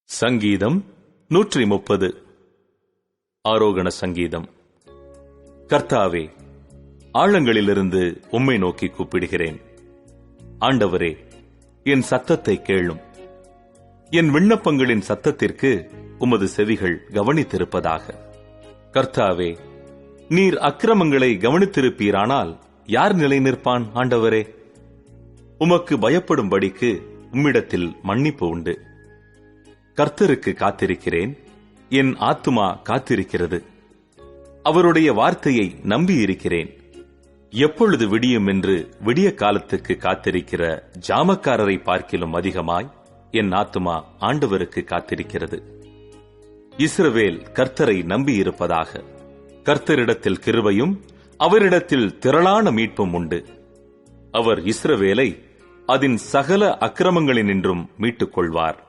சங்கீதம் 130. ஆரோகண சங்கீதம். கர்த்தாவே, ஆழங்களிலிருந்து உம்மை நோக்கி கூப்பிடுகிறேன். ஆண்டவரே, என் சத்தத்தை கேளும். என் விண்ணப்பங்களின் சத்தத்திற்கு உமது செவிகள் கவனித்திருப்பதாக. கர்த்தாவே, நீர் அக்கிரமங்களை கவனித்திருப்பீரானால் யார் நிலை நிற்பான்? ஆண்டவரே, உமக்கு பயப்படும்படிக்கு உம்மிடத்தில் மன்னிப்பு உண்டு. கர்த்தருக்கு காத்திருக்கிறேன், என் ஆத்துமா காத்திருக்கிறது. அவருடைய வார்த்தையை நம்பியிருக்கிறேன். எப்பொழுது விடியும் என்று விடிய காலத்துக்கு காத்திருக்கிற ஜாமக்காரரை பார்க்கிலும் அதிகமாய் என் ஆத்துமா ஆண்டவருக்கு காத்திருக்கிறது. இஸ்ரவேல் கர்த்தரை நம்பியிருப்பதாக. கர்த்தரிடத்தில் கிருபையும் அவரிடத்தில் திரளான மீட்பும் உண்டு. அவர் இஸ்ரவேலை அதன் சகல அக்கிரமங்களினின்றும் மீட்டுக் கொள்வார்.